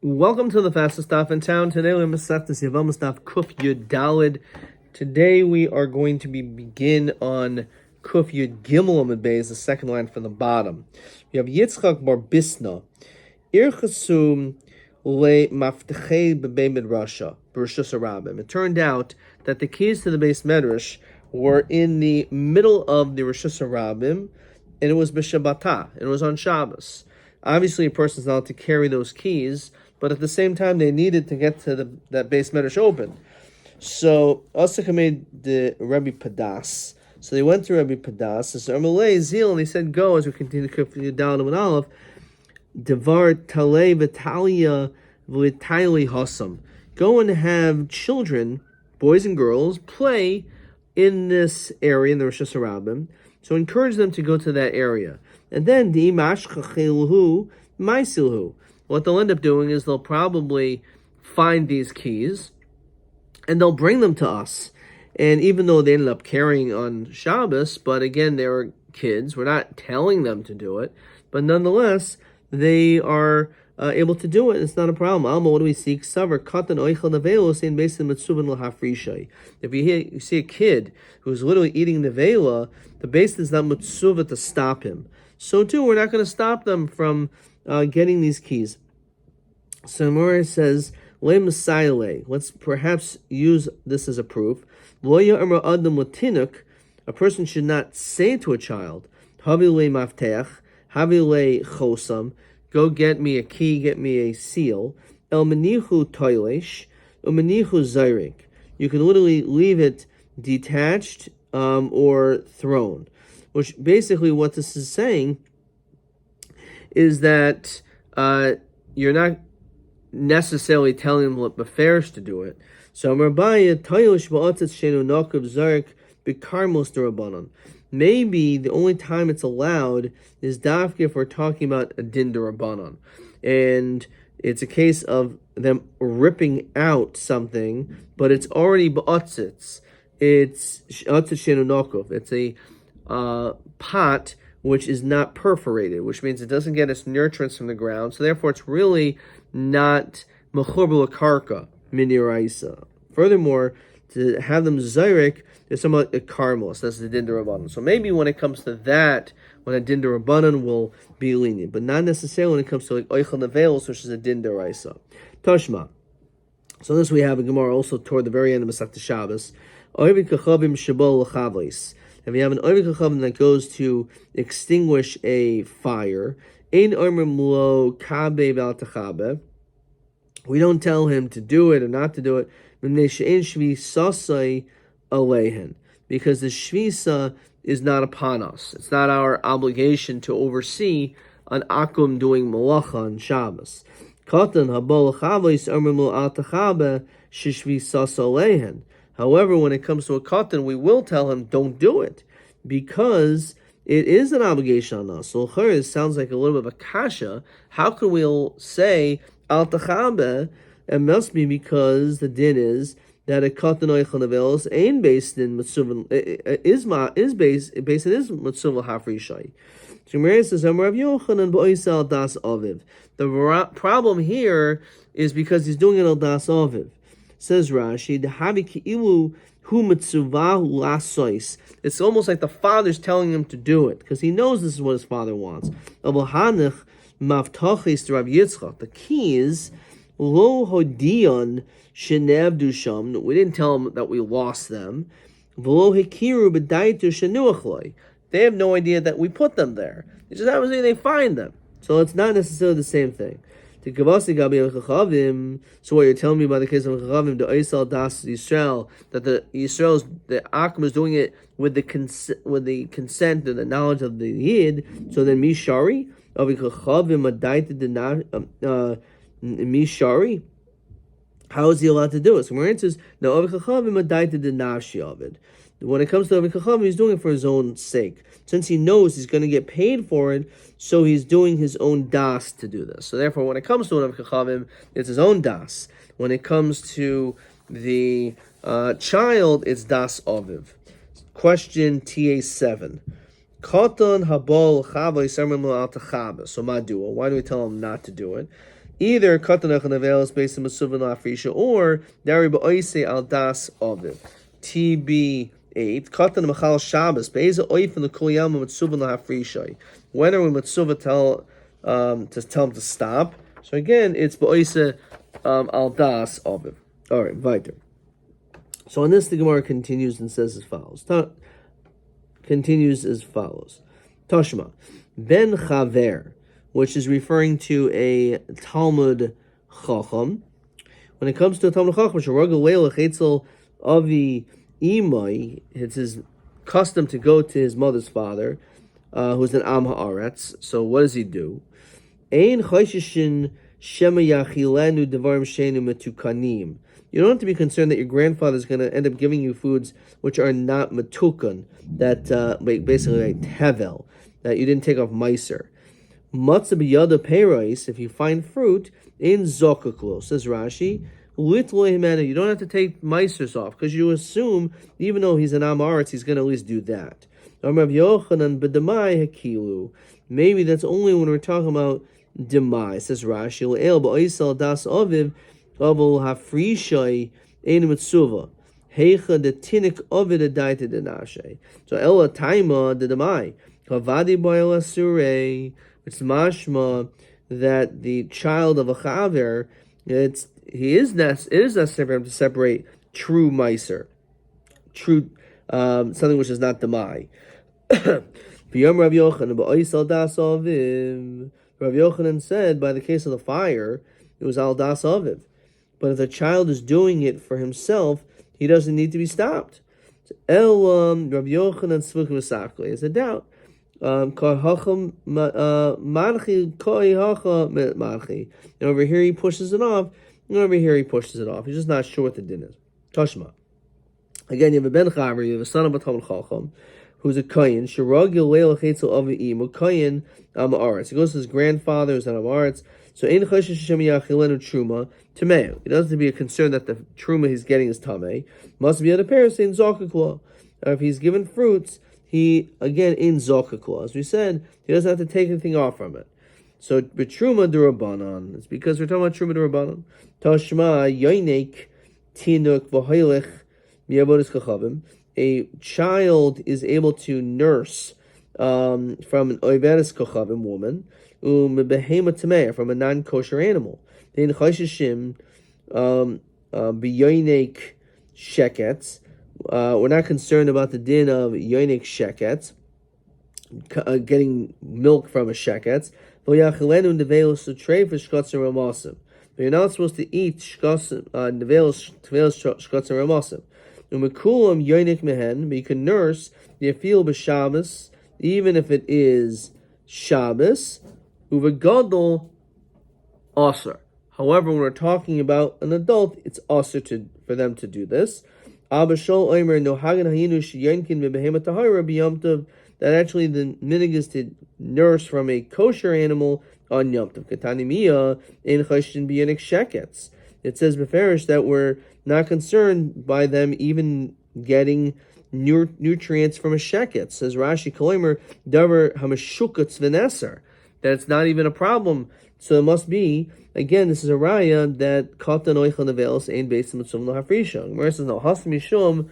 Welcome to the fastest stop in town. Today we're Masechtas Yevamot Daf Kuf Yud Dalid. Today we are going to begin on Kuf Yud Gimel Amud Beis, the second line from the bottom. We have Yitzchak Bar Bisna, Irchasum Le Maftechei Bebei Midrasha B'Rishus Harabim. It turned out that the keys to the Beis Medrash were in the middle of the Rishus Harabim, and it was b'Shabbatah. It was on Shabbos. Obviously, a person's not allowed to carry those keys, but at the same time, they needed to get to that Beis Medrash open. So, Osaka made the Rabbi Padas. So they went to Rabbi Padas, and so Amalei Zil, and they said, "Go," as we continue to go down to an Aleph, Devar Talei Vitalia V'Tayli Hasam. Go and have children, boys and girls, play in this area, in the Rishus Harabim. So encourage them to go to that area. And then, what they'll end up doing is they'll probably find these keys and they'll bring them to us. And even though they ended up carrying on Shabbos, but again, they were kids, we're not telling them to do it, but nonetheless, they are able to do it. It's not a problem. Alma, what do we seek? If you see a kid who's literally eating nevela, the base is not mitzuva to stop him. So too, we're not going to stop them from getting these keys. So Mora says, let's perhaps use this as a proof. A person should not say to a child, go get me a key, get me a seal. El menichu toilish, umenichu zayrik. You can literally leave it detached or thrown. Which basically what this is saying is that you're not necessarily telling them what befers to do it. So Rabbi toilish ba'atzet shenu nakav zayrik bikarmos derabanan. Maybe the only time it's allowed is dafka if we're talking about a din derabanan, and it's a case of them ripping out something, but it's already ba'atzitz. It's atzitz shenu nakav. It's a pot which is not perforated, which means it doesn't get its nutrients from the ground, so therefore it's really not mechubel karka miniraisa. Furthermore, to have them zayrik, there's somewhat a karmos, that's the din derabanan. So maybe when it comes to that, when a din derabanan will be lenient, but not necessarily when it comes to like oichel nevelos, which is a din deraisa. Toshma. So this we have in Gemara also toward the very end of Masechta Shabbos. Oivik kachavim shebol l'chavos. If you have an oivik kachavim that goes to extinguish a fire, ein oimrim lo kabe val tachabe. We don't tell him to do it or not to do it. Because the shvisa is not upon us. It's not our obligation to oversee an akum doing malacha on Shabbos. However, when it comes to a katan, we will tell him, don't do it, because it is an obligation on us. So it sounds like a little bit of a kasha. How can we say al tachabe? It must be because the din is that a katan oichel nevelos ain't based in mitzvah is based in mitzvah hafrishai. So Gemara says Amar Rav Yochanan b'oisal das aviv. The problem here is because he's doing it al das aviv. Says Rashi, the havi ki'ilu hu mitzvahu lasois. It's almost like the father's telling him to do it because he knows this is what his father wants. Avalhanich mavtachis to Rav Yitzchak. The key is Lo hodion shenevdu sham. We didn't tell them that we lost them. V'lo hikiru b'daitu shenuachloi. They have no idea that we put them there. It's just obviously they find them. So it's not necessarily the same thing. So what you're telling me about the case of Chachavim, the Oisal Das Yisrael, that the Akum is doing it with the consent and the knowledge of the Yid. So then Mishari of Chachavim adaited the Mishari, how is he allowed to do it? So Marin says, no, when it comes to Avik Chachavim, he's doing it for his own sake. Since he knows he's going to get paid for it, so he's doing his own das to do this. So therefore, when it comes to Avik Chachavim, it's his own das. When it comes to the child, it's das aviv. Question TA7. Katan habol chavay sermon al tachabas. So madua. Why do we tell him not to do it? Either katan echanavels based on masuvin lafrisha, or dari ba'oise al das oviv. TB8. Katan machal Shabbos. Be'eza oif in the kuliyam matsuvin lafrisha. When are we matsuva tell him to stop? So again, it's ba'oise al das oviv. All right, weiter. So on this, the Gemara continues and says as follows. Toshma, ben chaver, which is referring to a Talmud Chacham. When it comes to a Talmud Chacham, Sharagal Leila Chetzel Avi Imai, it's his custom to go to his mother's father, who's an Am Haaretz. So what does he do? Ein Chayshishin Shema Yachilenu Devarim Shenu Metukanim. You don't have to be concerned that your grandfather is going to end up giving you foods which are not matukan, that basically like tevel, that you didn't take off meiser. Matzah b'yada peiros, if you find fruit, in zokaklo, says Rashi, litlo himena, you don't have to take meisers off, because you assume, even though he's an amaretz, he's going to at least do that. Maybe that's only when we're talking about demai, says Rashi, le'el ba'oisel das aviv, Avol hafrishai ein mitzuva. Heicha the tinik ovid a daita denashe. So ela taima the demai. Kavadi boil asure. It's mashma that the child of a chaver, it is necessary for him to separate true meiser, true something which is not demai. V'yom Rav Yochanan ba'oisal das aviv. Rav Yochanan said by the case of the fire, it was al das aviv. But if the child is doing it for himself, he doesn't need to be stopped. El Rabbi Yochanan Tzvuk V'Sakli is a doubt. And over here he pushes it off, and over here he pushes it off. He's just not sure what the din is. Tashma. Again, you have a ben chaver, you have a son of a Talmud Chacham, who's a kohen. Shiragil leil chetzel avi'im, a kohen amaretz. He goes to his grandfather, who's an amaretz. So in choshesh Hashem yachilenu truma tamei. It doesn't have to be a concern that the truma he's getting is tamei. Must be at a pair saying zokakla. If he's given fruits, he again in zokakla. As we said, he doesn't have to take anything off from it. So betruma durabanan. It's because we're talking about truma durabanan. Tashma yoinek tinuk v'hoylech mi'avodas kachavim. A child is able to nurse from an oivedes kachavim woman. From a non-kosher animal. Then chayshishim b'yoinek shekets. We're not concerned about the din of yoinek shekets, getting milk from a shekets. But you're not supposed to eat nevelos shkotz and ramasim. Umekulam yoinek mehen, but you can nurse the afil b'Shabbos, even if it is Shabbos. Uvegadol aser. However, when we're talking about an adult, it's aser for them to do this. Abashol oimer no hagen hayinu sheyenkin bebehemat tahira b'yomtov. That actually the minig is to nurse from a kosher animal on yomtov. Katanimiya in chashin b'yonik shekets. It says beferish that we're not concerned by them even getting nutrients from a sheket. Says Rashi Kolomer davar hamashukatz v'neser. That it's not even a problem. So it must be, again, this is a raya that katan oichel nevelos ain't based on mitzvah lahafrisha. Gemara says no has mishum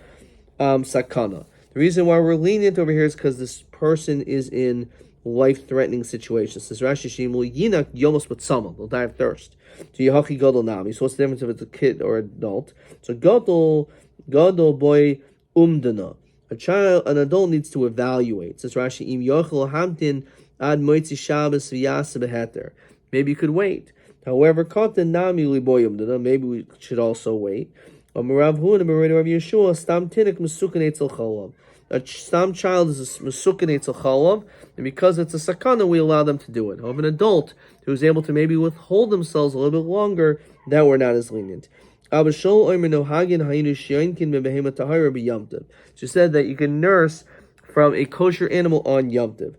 sakana. The reason why we're lenient over here is because this person is in life-threatening situations. Says Rashi Shimul yinak yomos b'tzama. They'll die of thirst. So Yehachi Gadol Nami. So what's the difference if it's a kid or adult? So Gadol boy umdana. An adult needs to evaluate. Says Rashi Im Yochel Hamtin Ad Moitzi Shabbos V'Yasa Beheter. Maybe you could wait. However, Katan Nami Liboy umdana. Maybe we should also wait. Rav Huna B'Rei Rav Yeshua Stam Tinik Mesukan Eitzel Chalav. A stam child is a mesukan eitzel chalav, and because it's a sakana, we allow them to do it. However, an adult who is able to maybe withhold themselves a little bit longer, that we're not as lenient. She said that you can nurse from a kosher animal on Yom Tov.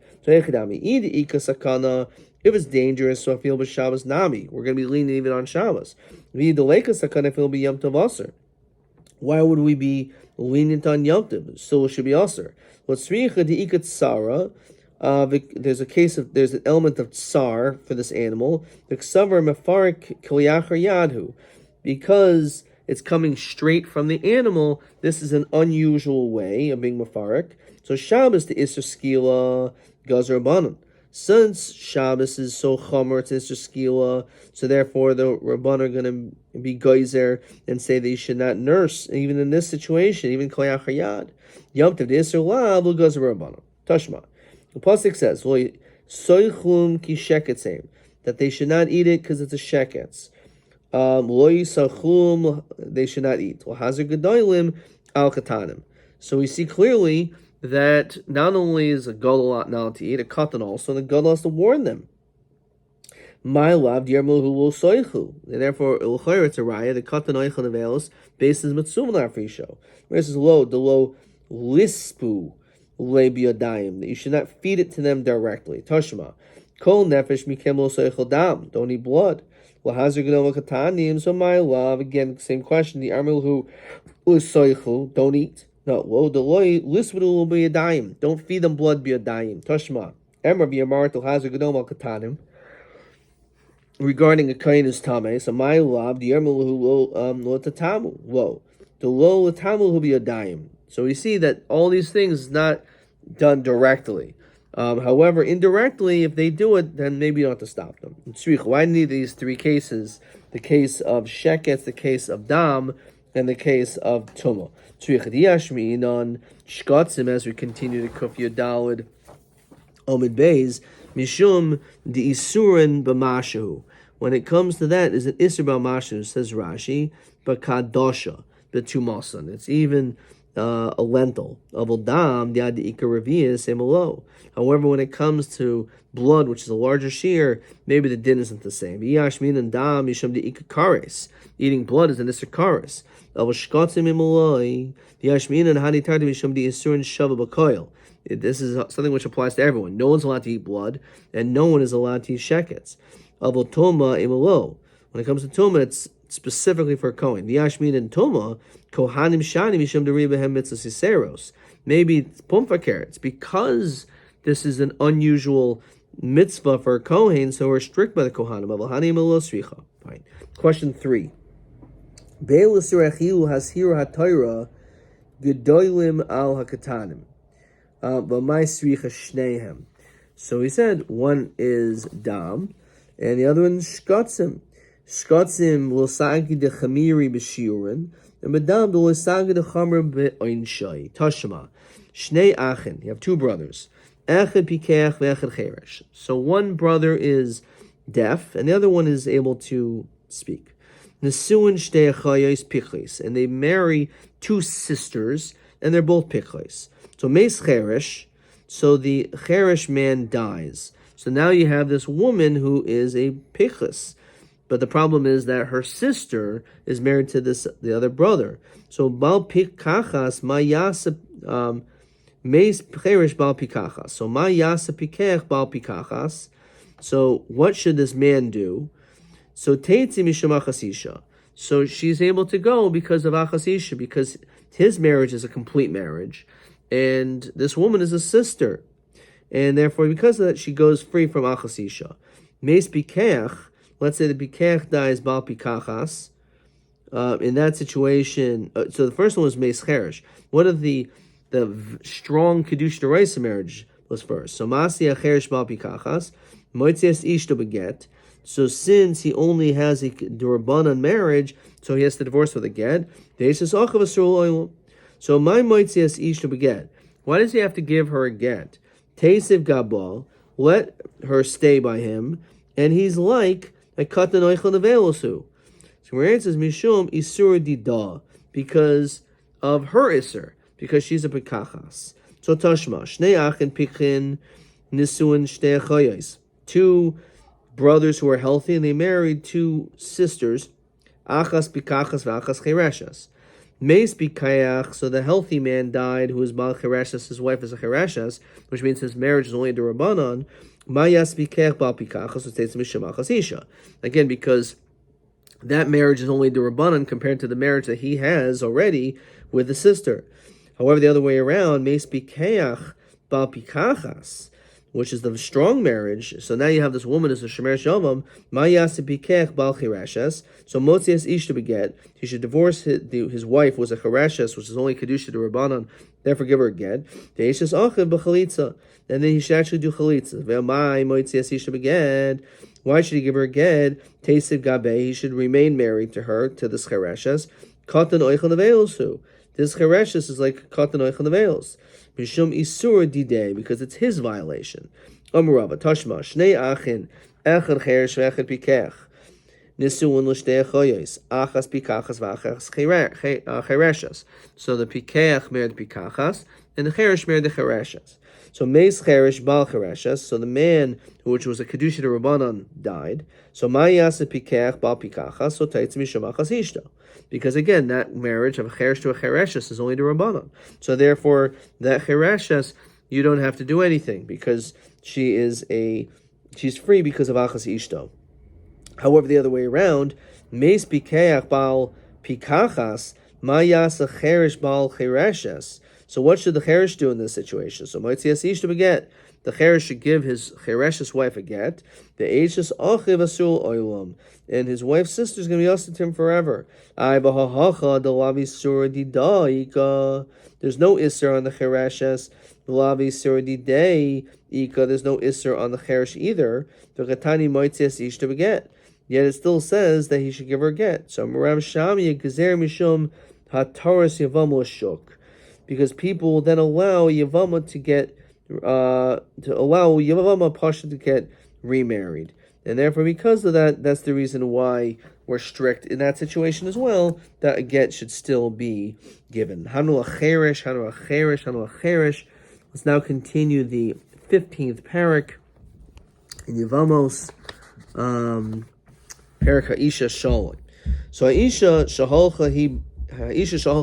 If it's dangerous, so I feel b'Shabbos nami. We're going to be lenient even on Shabbos. Why would we be lenient on Yom Tov? Still, it should be aser. There's a case of there's an element of tsar for this animal. Because it's coming straight from the animal. This is an unusual way of being mafarik. So Shabbos the Isser Skila Gazer Rabbanon. Since Shabbos is so chomer, it's Isser Skila, so therefore the Rabbanon are going to be geyser and say that you should not nurse, even in this situation, even Koyach Hayad. Yom Tov the Isser Lav will Gazer Rabbanon. Tashma. The pasuk says, "Soichlum ki sheketzeim," that they should not eat it because it's a sheketz. They should not eat. Hazar gedolim al katanim. So we see clearly that not only is a gadol not to eat, a katan also, and the gadol has to warn them. My love, diermulhu lo soichu. And therefore, ilchayr it's a raya. The katan oichan avelos bases mitzum la'afrisho. Whereas the lo lispu lebiadayim, that you should not feed it to them directly. Tashma, kol nefesh mikem lo soichel dam. Don't eat blood. Lahazir gedol katanim. So my love, again, same question. The armilhu lo soichu. Don't eat. No, lo deloy lisvudul biadayim. Don't feed them blood biadayim. Tashma, emra biyamar to hazir gedol katanim. Regarding a kain is tame, so my love, the armilhu lo tatamu. Lo the lo latamu will be a daim. So we see that all these things is not done directly. However, indirectly, if they do it, then maybe you don't have to stop them. Why need these three cases? The case of sheketz, the case of dam, and the case of tumah. As we continue to kuf yodalid omid beis, mishum de isurin b'mashu. When it comes to that, is an isur b'mashu, says Rashi, but kadosha, b'tumasan. It's even a lentil of dam diad ikaravias semolo. However, when it comes to blood, which is a larger shear, maybe the din isn't the same. Yashmin and dam yisham de ikakares. Eating blood is an isakaris. Of shkatzim imoloi. Yashmin and hanitar de yisham de isurin shava b'koil. This is something which applies to everyone. No one's allowed to eat blood, and no one is allowed to eat sheketz. Avol toma imolo. When it comes to toma, it's specifically for Kohen. The Yashmin and Toma, Kohanim Shani Mishum Deribahem Mitzvah Siseros. Maybe it's Pumfaker. It's because this is an unusual mitzvah for a Kohen, so we're strict by the Kohanim. Fine. Question 3. Be'elisur achilu hashiru hatayra gedolim al hakatanim. V'may sricha shnehem. So he said one is dam, and the other one is shkatzim. Shkatzim losagi de chamiri b'shiurin, and medam de losagi de chamer be'oinshai. Tashma, shnei achin. You have two brothers. Echad pikeach ve'echad cheresh. So one brother is deaf, and the other one is able to speak. Nesuin shtei achayos pichlis, and they marry two sisters, and they're both pichlis. So meis cheresh. So the cheresh man dies. So now you have this woman who is a pichlis. But the problem is that her sister is married to the other brother. So bal pikachas ma yasa meis cherish bal pikachas. So ma yasa pikech bal pikachas. So what should this man do? So teitzi mishum achasisha. So she's able to go because of achasisha, because his marriage is a complete marriage, and this woman is a sister, and therefore because of that she goes free from achasisha. Meis pikech. Let's say the Pikech dies Bal Pikachas. In that situation, so the first one was Meis Cherish. What if the strong Kedusha D'Oraisa marriage was first? So Masi Cherish Bal Pikachas, Moitzias Ishto Beget. So since he only has a D'Rabanan marriage, so he has to divorce with a get. So my Moitzias Ishto Beget. Why does he have to give her a get? Teisiv Gabal, let her stay by him, and he's like a katan oichel nevelosu. So where it says mishum isur dida, because of her isur, because she's a pikachas. So tashma shnei achin pichin nisuin shnei achayos. Two brothers who are healthy, and they married two sisters, achas pikachas v'achas chereshas. Meis pikayach, so the healthy man died, who is bal chereshas, his wife is a chereshas, which means his marriage is only a d'Rabanan. Again, because that marriage is only D'Rabbanan compared to the marriage that he has already with the sister. However, the other way around, Meis Pikeach Bal Pikachas, which is the strong marriage. So now you have this woman as a Shemer Shalom, Mayas Pikech Bal Chirashes. So Motzias Ish to beget. He should divorce his wife, was a Chirashes, which is only Kedusha to Rabbanon, therefore give her a get. The Ishes Achiv B'Chalitza. And then he should actually do Chalitza. Ve'amai Motzias Ish to beget. Why should he give her a get? Teisiv Gabe, he should remain married to her, to this Chirashes. Katan Oichel Neveilsu. This Chereshes is like Katan Oichel Neveils. Mishum Isur Didei, because it's his violation. Amrava Tashma Shnei Achin Echad Cheresh V'Echad Pikech Nisuun L'Shtei Choyos Achas Pikachas V'Achas Chereshes. So the Pikech married the Pikachas and the Cheresh married the Chereshes. So Meis Cheresh Bal Chereshes. So the man, which was a Kedusha to Rabbanon, died. So Mayas Pikech Bal Pikachas. So Taitz Mishum Achas Ishto. Because again, that marriage of a cheresh to a chereshes is only to Rabbanon. So therefore, that chereshes, you don't have to do anything because she's free because of achas ishto. However, the other way around, meis pikeach bal pikachas mayas a cheresh bal chereshes. So what should the cheresh do in this situation? So moitzias ishto beget. The cheresh should give his chereshes wife a get. The eishes achiv asul oilam. And his wife's sister is going to be yosed to him forever. There's no isser on the chereshes. There's no isser on the cheresh either. Yet it still says that he should give her a get. So because people will then allow Yevamot to get Yevamot Pasha to get remarried. And therefore, because of that, that's the reason why we're strict in that situation as well, that a get should still be given. Hanu acheresh, hanu acheresh, hanu acheresh. Let's now continue the 15th parak in Yevamos, parak ha'isha shalom. So ha'isha shaholcha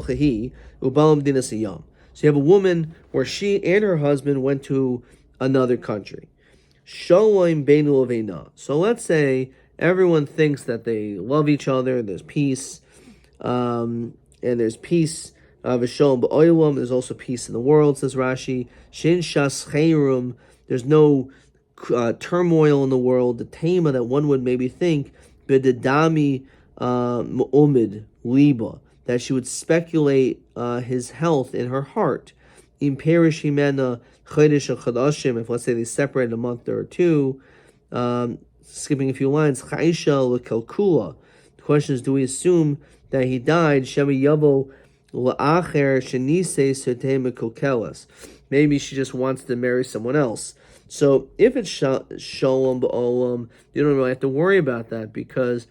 hi, ubalam dinas yam. So you have a woman where she and her husband went to another country. Shalom beinu leveina. So let's say everyone thinks that they love each other. There's peace, and there's peace. V'shalom ba'olam. There's also peace in the world, says Rashi. Shin shas chayrum. There's no turmoil in the world. The tema that one would maybe think b'dedami mu'omid liba, that she would speculate his health in her heart. Im perish himena chodesh chadashim. If let's say they separate a month or two, skipping a few lines. Chaisha lekalkula. The question is, do we assume that he died? Shemi yavo la'acher shenise sotei mekokelas. Maybe she just wants to marry someone else. So if it's shalom ba'olam, you don't really have to worry about that because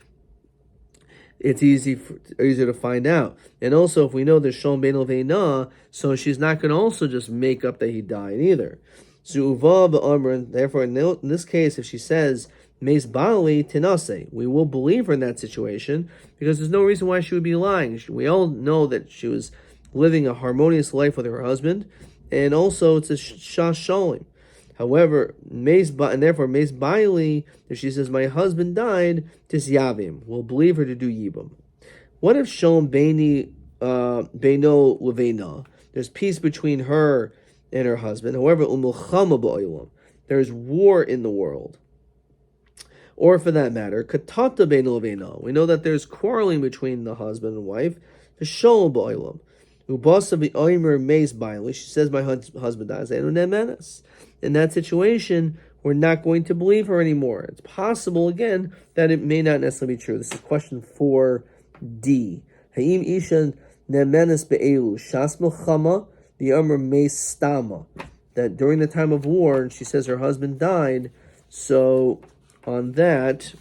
it's easier to find out. And also, if we know there's shalom bein leveina, so she's not going to also just make up that he died either. So uva ba'amr, therefore, in this case, if she says meis bali tinase, we will believe her in that situation because there's no reason why she would be lying. We all know that she was living a harmonious life with her husband, and also it's a shas shalom. However, and therefore, Meis Baili, if she says, my husband died, tis Yavim, we'll believe her to do Yibam. What if Shalom Beino Leveina? There's peace between her and her husband. However, Umulchama Ba'olam, there's war in the world. Or for that matter, Katata Beino Leveina. We know that there's quarreling between the husband and wife. The Shalom Ba'olam. Ubasa B'oimer Meis Baili. She says, my husband dies. In that situation, we're not going to believe her anymore. It's possible, again, that it may not necessarily be true. This is question 4D. Ha'im isha nemenes be'elu shas milchama v'yomer meis stama. That during the time of war, and she says her husband died, so on that,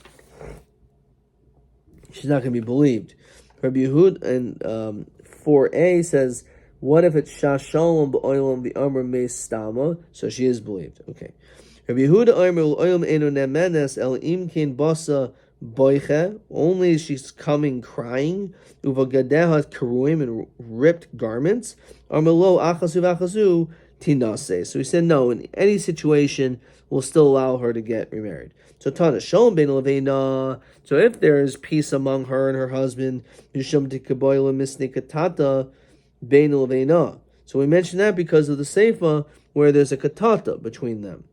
she's not going to be believed. Rabbi Yehud and 4A says, what if it's shashalom b'olam v'amr meis stama? So she is believed. Okay. Rabbi Yehuda Omer l'olam enu nemenes el imkin basa boiche. Only she's coming crying. Uvagadehat karuim, and ripped garments. Amelo achasu v'achasu tinase. So he said no. In any situation will still allow her to get remarried. So Tana Shalom Bein Leveina. So if there is peace among her and her husband, Mishum Tikaboyla Misnikatata Bein Leveina. So we mentioned that because of the Seifa where there's a katata between them.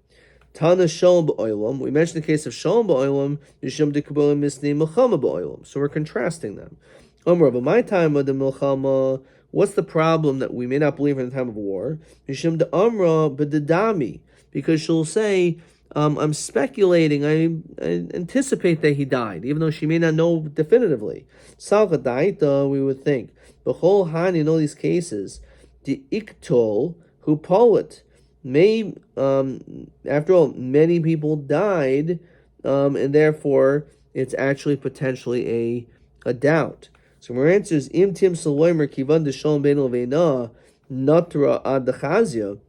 Tana Shalom Ba'olam. We mentioned the case of Shalom Ba'olam, Mishum Tikaboyla Misni Milchama Ba'olam. So we're contrasting them. But my time of the Milchama. What's the problem that we may not believe in the time of war? Mishum de Amra b'dedami, because she'll say, I'm speculating, I anticipate that he died, even though she may not know definitively. Salcha da'ita, we would think. B'chol hani, in all these cases, the iktol who poet. May, after all, many people died, and therefore it's actually potentially a doubt. So our answer is im tim saloimer kivan de shalom bein leveina natra ad dechazia.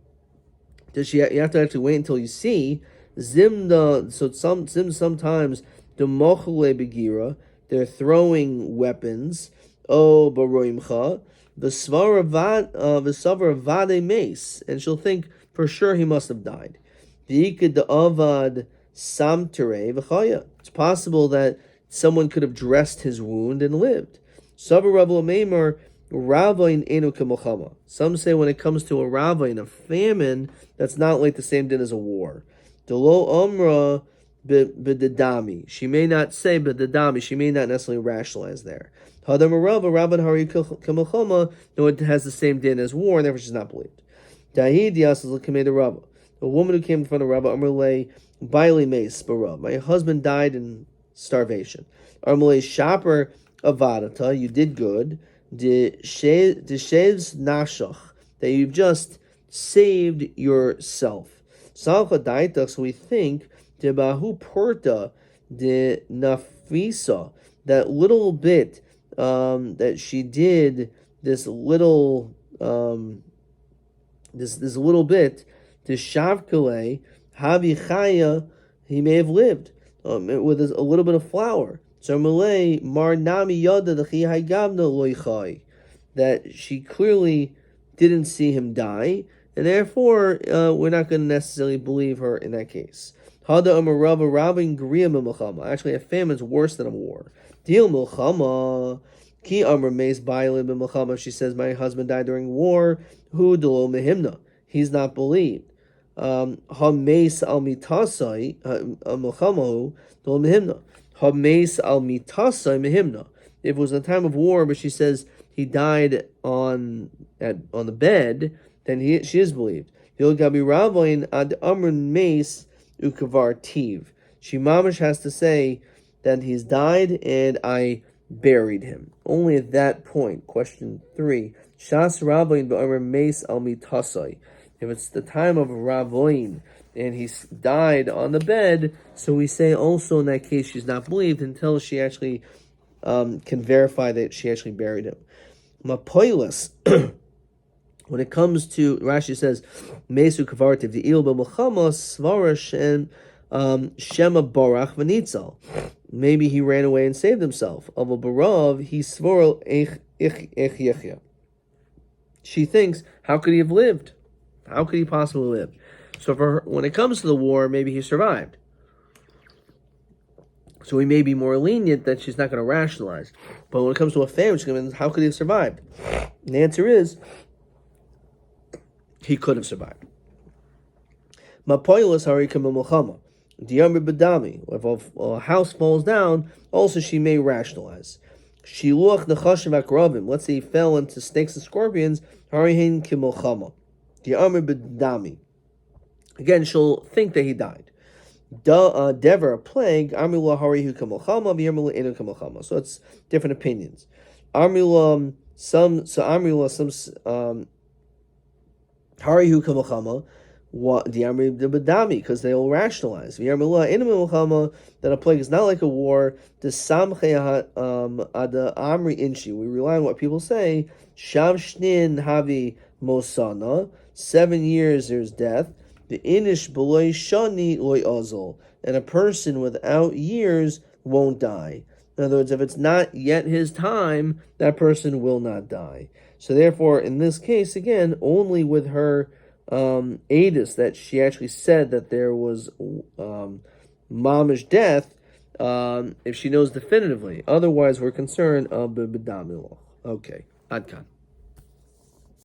Does you have to actually wait until you see zimda? So sometimes the mochule begira, they're throwing weapons. Oh baroimcha the svar vade mace, and she'll think for sure he must have died. V'ikad de avad samtere v'chaya. It's possible that someone could have dressed his wound and lived. Some say when it comes to a ravine, a famine, that's not like the same din as a war. Delo umra b'dedami. She may not say b'dedami. She may not necessarily rationalize there. Hadam rava rabban hari k'melchama. No, it has the same din as war, and therefore she's not believed. Dahid yasas l'kamei Rabba. A woman who came in front of Rabba Amrlei baili meis b'rav. My husband died in starvation. Amrlei shaper avadata, you did good. De shevs nashach, that you've just saved yourself. Salcha daitach, so we think de bahu porta de nafisa, that little bit that she did, this little this little bit, de shavkale havi chaya, he may have lived with a little bit of flour. So Malay Mar Nami Yada the Chihagavna Loichai, that she clearly didn't see him die, and therefore we're not going to necessarily believe her in that case. Hada Amarava Rabin Gria Milchama. Actually, a famine is worse than a war. Deal Milchama Ki Amr Mace Bailim Milchama. She says, my husband died during war. Hu Delo Mehimna. He's not believed. Ha Mace Al Mitasai Milchama Delo Mehimna. Hames al mitasa mehimna. If it was a time of war, but she says he died on the bed, then she is believed. Gabi ravain ad amrun meis ukavar tiv. She mamish has to say that he's died and I buried him. Only at that point. Question 3. Shas ravain ba'amr meis al mitasai. If it's the time of ravoin and he died on the bed, so we say also in that case she's not believed until she actually can verify that she actually buried him. Mapoilas, when it comes to, Rashi says, Mesu kavartiv the il b'melchama svara shem shema barach v'nitzal. Maybe he ran away and saved himself. Aval barav he svara ech yechya. She thinks, how could he have lived? How could he possibly live? So for her, when it comes to the war, maybe he survived. So we may be more lenient that she's not going to rationalize. But when it comes to a famine, she's going to, how could he have survived? And the answer is, he could have survived. Mapoilas harika milchama. Diyamri badami. If a house falls down, also she may rationalize. Shiluach nechashav akravim. Let's say he fell into snakes and scorpions. Harihin kimilchama. Diyamri badami. Again, she'll think that he died. Dever, a plague. Amrila harihu kamalchama, v'yamrila enu kamalchama. So it's different opinions. Amrila harihu kamalchama. The Amri the Badami, because they will rationalize. V'yamrila enu kamalchama, that a plague is not like a war. The samche ada amri inshi. We rely on what people say. Shav shnin havi mosana. 7 years there's death. The inish beloy shani loy ozol, and a person without years won't die. In other words, if it's not yet his time, that person will not die. So therefore, in this case, again, only with her Adis that she actually said that there was mamish death, if she knows definitively. Otherwise, we're concerned of b'damiloch. Okay, adkan.